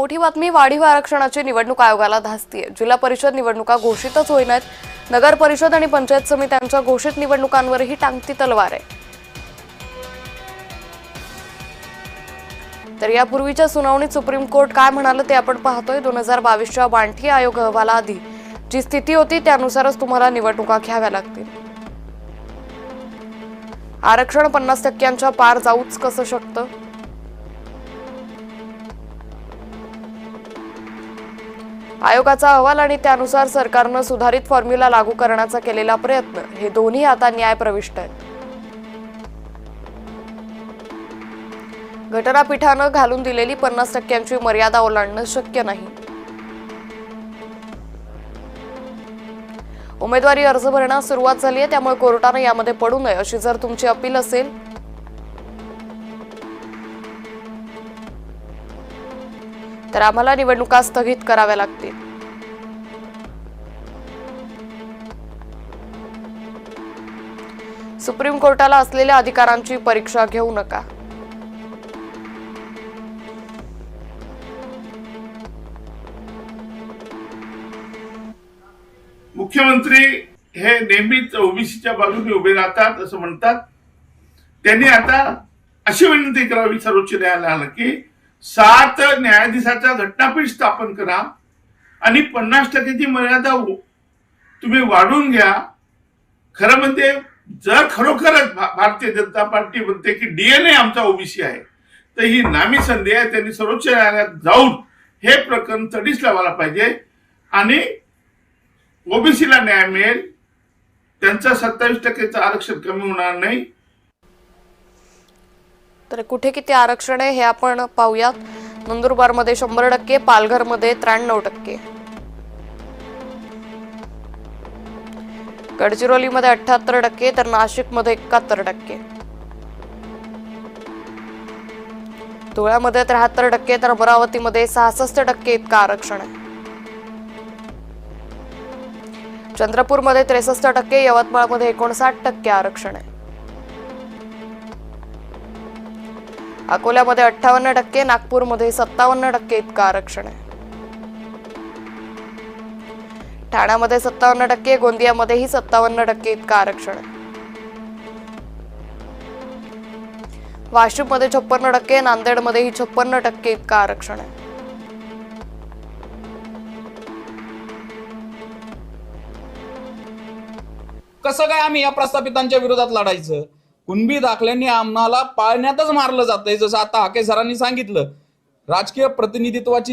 मोठी बातमी वाढीव आरक्षणाची निवडणूक आयोगाला धास्तीये। जिल्हा परिषद निवडणुका घोषितच होईनात, नगर परिषद आणि पंचायत समित्यांच्या घोषित निवडणुकांवरही टांगती तलवार आहे। तर यापूर्वीच्या सुनावणीत सुप्रीम कोर्ट काय म्हणाले ते आपण पाहतोय। 2022च्या बांठी आयोग अहवालाआधी जी स्थिती होती त्यानुसारच तुम्हाला निवडणुका घ्याव्या लागतील। आरक्षण 50% पार जाऊच कसं शकतं? आयोगाचा अहवाल आणि त्यानुसार सरकारने सुधारित फॉर्म्युला लागू करण्याचा केलेला प्रयत्न हे दोन्ही आता न्यायप्रविष्ट आहेत। घटनापीठाने घालून दिलेली 50%ची मर्यादा ओलांडणं शक्य नाही। उमेदवारी अर्ज भरण्यास सुरुवात झाली आहे, त्यामुळे कोर्टाने यामध्ये पडू नये अशी जर तुमची अपील असेल तर आम्हाला निवडणुका स्थगित कराव्या लागतील। सुप्रीम कोर्टाला असलेल्या अधिकारांची परीक्षा घेऊ नका। मुख्यमंत्री हे नेहमीच ओबीसीच्या बाजूने उभे राहतात असं म्हणतात। त्यांनी आता अशी विनंती करावी सर्वोच्च न्यायालयाला की 7 न्यायाधीशाचा घटनापीठ स्थापन करा आणि 50%ची मर्यादा तुम्ही वाढवून घ्या। खरं म्हणजे जर खरोखरच भारतीय जनता पार्टी म्हणते की डीएनए आमचा ओबीसी आहे तर ही नामी संधी आहे। त्यांनी सर्वोच्च न्यायालयात जाऊन हे प्रकरण तडीस लावायला पाहिजे आणि ओबीसीला न्याय मिळेल। त्यांचं 27%चं आरक्षण कमी होणार नाही। तर कुठे किती आरक्षण आहे हे आपण पाहूयात। नंदुरबारमध्ये 100%, पालघरमध्ये 93%, गडचिरोलीमध्ये 78%, तर नाशिकमध्ये 71%, धुळ्यामध्ये 73%, तर अमरावतीमध्ये 66% इतकं आरक्षण आहे। चंद्रपूरमध्ये 63%, यवतमाळमध्ये 59% आरक्षण आहे। अकोल्यामध्ये 58%, नागपूरमध्ये 57% इतकं आरक्षण आहे। ठाण्यामध्ये 57%, गोंदियामध्येही 57% इतकं आरक्षण आहे। वाशिममध्ये 56%, नांदेडमध्येही 56% इतकं आरक्षण आहे। कसं काय आम्ही या प्रस्थापितांच्या विरोधात लढायचं? कुणबी दाखल्यांनी आम्हाला पाळण्यातच मारलं जातंय। जसं आता हाके सरांनी सांगितलं, राजकीय प्रतिनिधित्वाची